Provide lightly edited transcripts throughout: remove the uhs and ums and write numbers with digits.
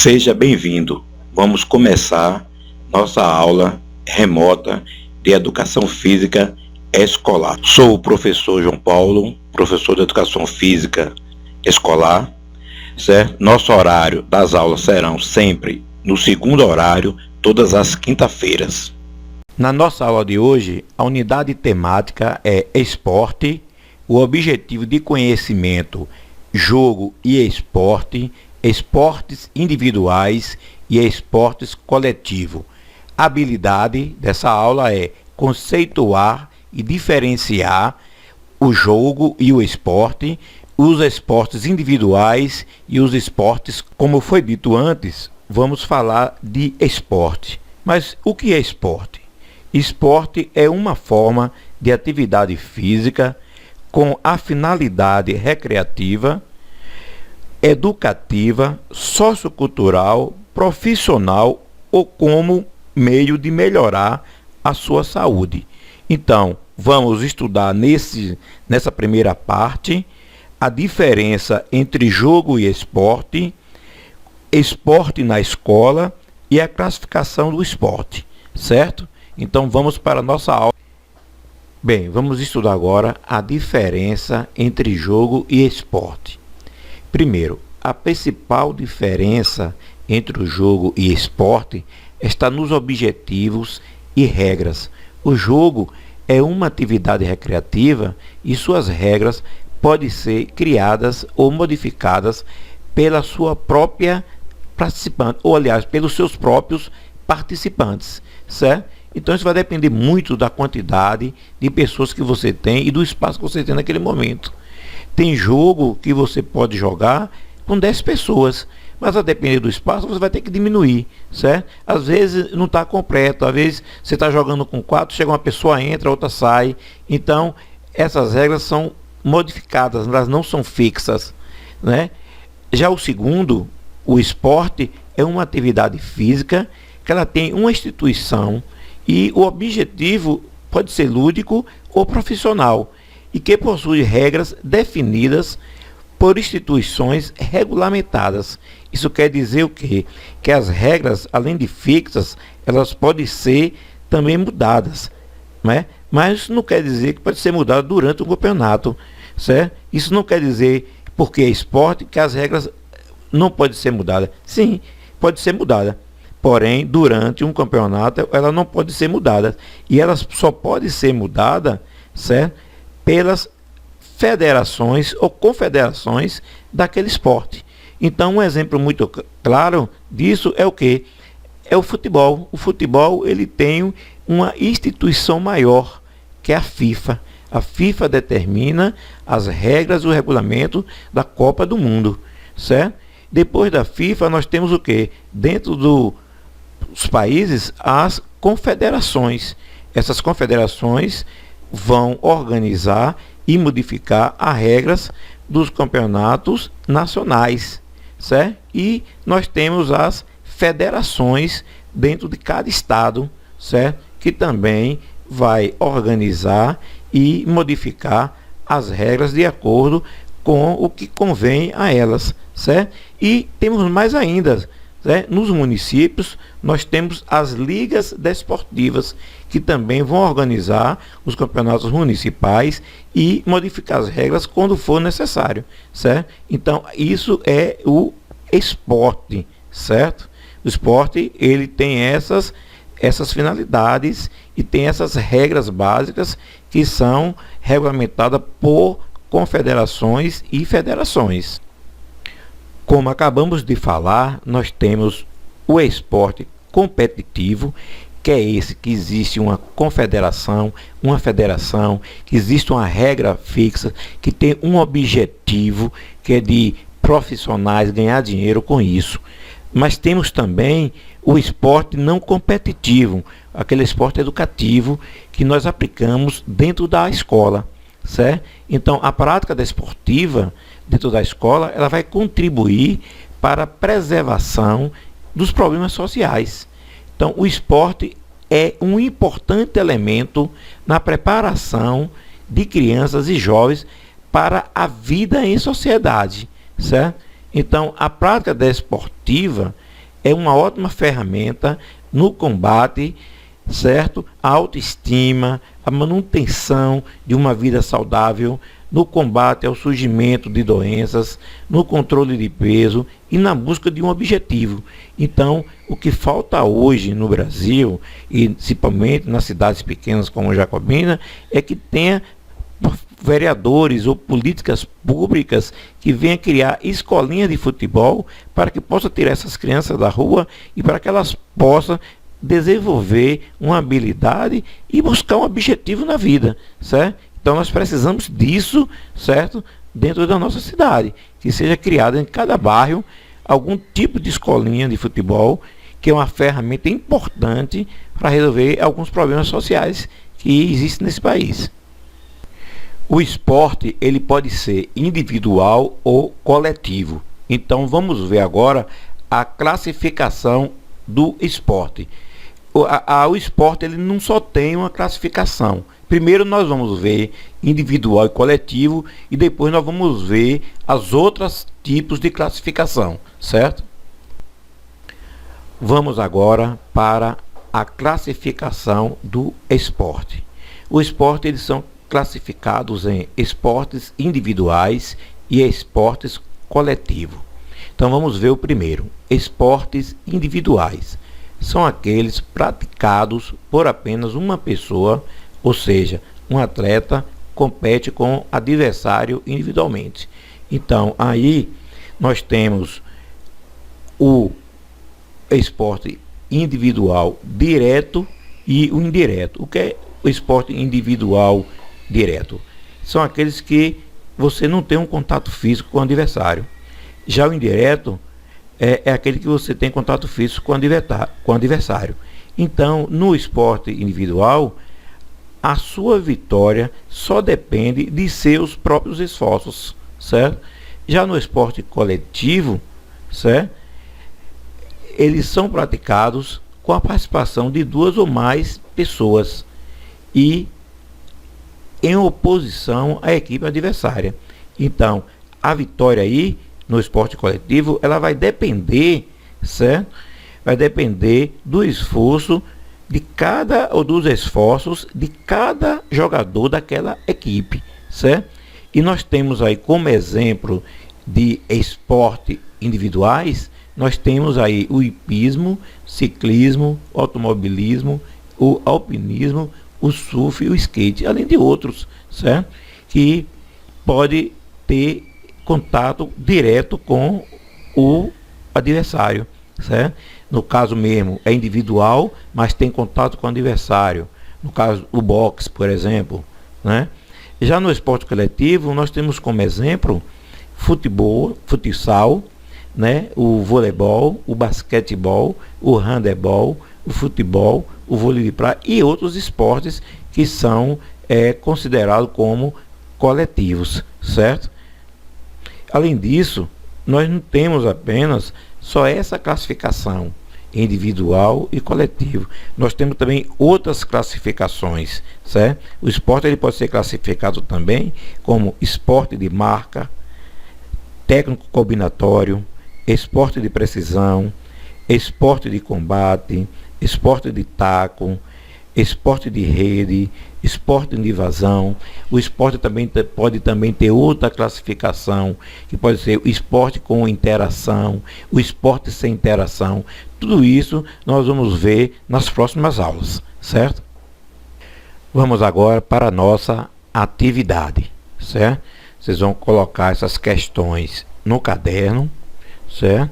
Seja bem-vindo. Vamos começar nossa aula remota de Educação Física Escolar. Sou o professor João Paulo, professor de Educação Física Escolar, certo? Nosso horário das aulas serão sempre no segundo horário, todas as quinta-feiras. Na nossa aula de hoje, a unidade temática é esporte, o objetivo de conhecimento, jogo e esporte, esportes individuais e esportes coletivo. A habilidade dessa aula é conceituar e diferenciar o jogo e o esporte, os esportes individuais e os esportes, como foi dito antes, vamos falar de esporte. Mas o que é esporte? Esporte é uma forma de atividade física com a finalidade recreativa, educativa, sociocultural, profissional ou como meio de melhorar a sua saúde. Então, vamos estudar nessa primeira parte a diferença entre jogo e esporte, esporte na escola e a classificação do esporte, certo? Então, vamos para a nossa aula. Bem, vamos estudar agora a diferença entre jogo e esporte. Primeiro, a principal diferença entre o jogo e esporte está nos objetivos e regras. O jogo é uma atividade recreativa e suas regras podem ser criadas ou modificadas pela sua própria participante, ou aliás, pelos seus próprios participantes, certo? Então isso vai depender muito da quantidade de pessoas que você tem e do espaço que você tem naquele momento. Tem jogo que você pode jogar com 10 pessoas, mas a depender do espaço você vai ter que diminuir, certo? Às vezes não está completo, às vezes você está jogando com 4, chega uma pessoa, entra, outra sai. Então essas regras são modificadas, elas não são fixas, né? Já o segundo, o esporte, é uma atividade física que ela tem uma instituição e o objetivo pode ser lúdico ou profissional e que possui regras definidas por instituições regulamentadas. Isso quer dizer o quê? Que as regras, além de fixas, elas podem ser também mudadas, né? Mas isso não quer dizer que pode ser mudado durante o campeonato, certo? Isso não quer dizer, porque é esporte, que as regras não podem ser mudadas. Sim, pode ser mudada. Porém, durante um campeonato, ela não pode ser mudada. E ela só pode ser mudada, certo? Pelas federações ou confederações daquele esporte. Então, um exemplo muito claro disso é o quê? É o futebol. O futebol, ele tem uma instituição maior, que é a FIFA. A FIFA determina as regras e o regulamento da Copa do Mundo, certo? Depois da FIFA, nós temos o quê? Dentro dos países, as confederações. Essas confederações vão organizar e modificar as regras dos campeonatos nacionais, certo? E nós temos as federações dentro de cada estado, certo? Que também vai organizar e modificar as regras de acordo com o que convém a elas, certo? E temos mais ainda, certo? Nos municípios nós temos as ligas desportivas que também vão organizar os campeonatos municipais e modificar as regras quando for necessário, certo? Então isso é o esporte, certo? O esporte, ele tem essas finalidades e tem essas regras básicas que são regulamentadas por confederações e federações. Como acabamos de falar, nós temos o esporte competitivo, que é esse que existe uma confederação, uma federação, que existe uma regra fixa, que tem um objetivo, que é de profissionais ganhar dinheiro com isso. Mas temos também o esporte não competitivo, aquele esporte educativo que nós aplicamos dentro da escola, certo? Então, a prática desportiva dentro da escola, ela vai contribuir para a preservação dos problemas sociais. Então, o esporte é um importante elemento na preparação de crianças e jovens para a vida em sociedade, certo? Então, a prática desportiva, é uma ótima ferramenta no combate, certo? A autoestima, a manutenção de uma vida saudável, no combate ao surgimento de doenças, no controle de peso e na busca de um objetivo. Então, o que falta hoje no Brasil, e principalmente nas cidades pequenas como Jacobina, é que tenha vereadores ou políticas públicas que venham criar escolinhas de futebol para que possa tirar essas crianças da rua e para que elas possam desenvolver uma habilidade e buscar um objetivo na vida, certo? Então nós precisamos disso, certo? Dentro da nossa cidade, que seja criada em cada bairro algum tipo de escolinha de futebol, que é uma ferramenta importante para resolver alguns problemas sociais que existem nesse país. O esporte, ele pode ser individual ou coletivo. Então vamos ver agora a classificação do esporte. O esporte, ele não só tem uma classificação. Primeiro nós vamos ver individual e coletivo e depois nós vamos ver as outras tipos de classificação, certo? Vamos agora para a classificação do esporte. O esporte, eles são classificados em esportes individuais e esportes coletivos. Então vamos ver o primeiro. Esportes individuais são aqueles praticados por apenas uma pessoa, ou seja, um atleta compete com adversário individualmente. Então aí nós temos o esporte individual direto e o indireto. O que é o esporte individual direto? São aqueles que você não tem um contato físico com o adversário. Já o indireto é aquele que você tem contato físico com o adversário. Então, no esporte individual, a sua vitória só depende de seus próprios esforços, certo? Já no esporte coletivo, certo? Eles são praticados com a participação de duas ou mais pessoas e em oposição à equipe adversária. Então, a vitória aí no esporte coletivo, ela vai depender, certo? Vai depender do esforço de cada, ou dos esforços de cada jogador daquela equipe, certo? E nós temos aí como exemplo de esporte individuais, nós temos aí o hipismo, ciclismo, automobilismo, o alpinismo, o surf e o skate, além de outros, certo? Que pode ter contato direto com o adversário, certo? No caso mesmo é individual, mas tem contato com o adversário. No caso o boxe, por exemplo, né? Já no esporte coletivo nós temos como exemplo futebol, futsal, né? O voleibol, o basquetebol, o handebol, o futebol, o vôlei de praia e outros esportes que são considerados como coletivos, certo? Além disso, nós não temos apenas só essa classificação individual e coletivo. Nós temos também outras classificações, certo? O esporte ele pode ser classificado também como esporte de marca, técnico combinatório, esporte de precisão, esporte de combate, esporte de taco, esporte de rede, esporte de invasão. O esporte também pode também ter outra classificação, que pode ser o esporte com interação, o esporte sem interação. Tudo isso nós vamos ver nas próximas aulas, certo? Vamos agora para a nossa atividade, certo? Vocês vão colocar essas questões no caderno, certo?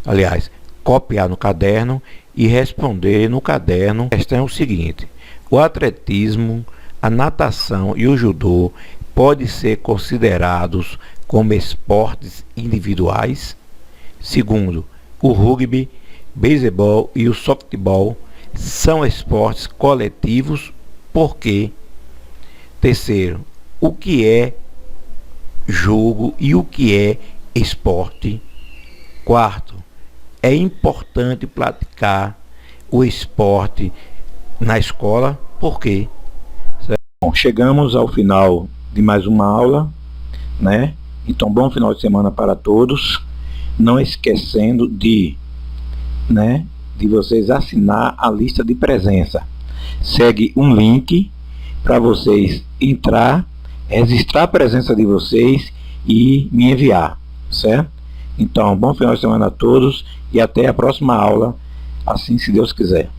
Aliás, copiar no caderno e responder no caderno. A questão é o seguinte: o atletismo, a natação e o judô podem ser considerados como esportes individuais? Segundo, o rugby, beisebol e o softball são esportes coletivos? Por quê? Terceiro, o que é jogo e o que é esporte? Quarto, é importante praticar o esporte na escola? Por quê? Bom, chegamos ao final de mais uma aula, né? Então, bom final de semana para todos. Não esquecendo de né, de vocês assinar a lista de presença. Segue um link para vocês entrar, registrar a presença de vocês e me enviar, certo? Então, bom final de semana a todos e até a próxima aula, assim se Deus quiser.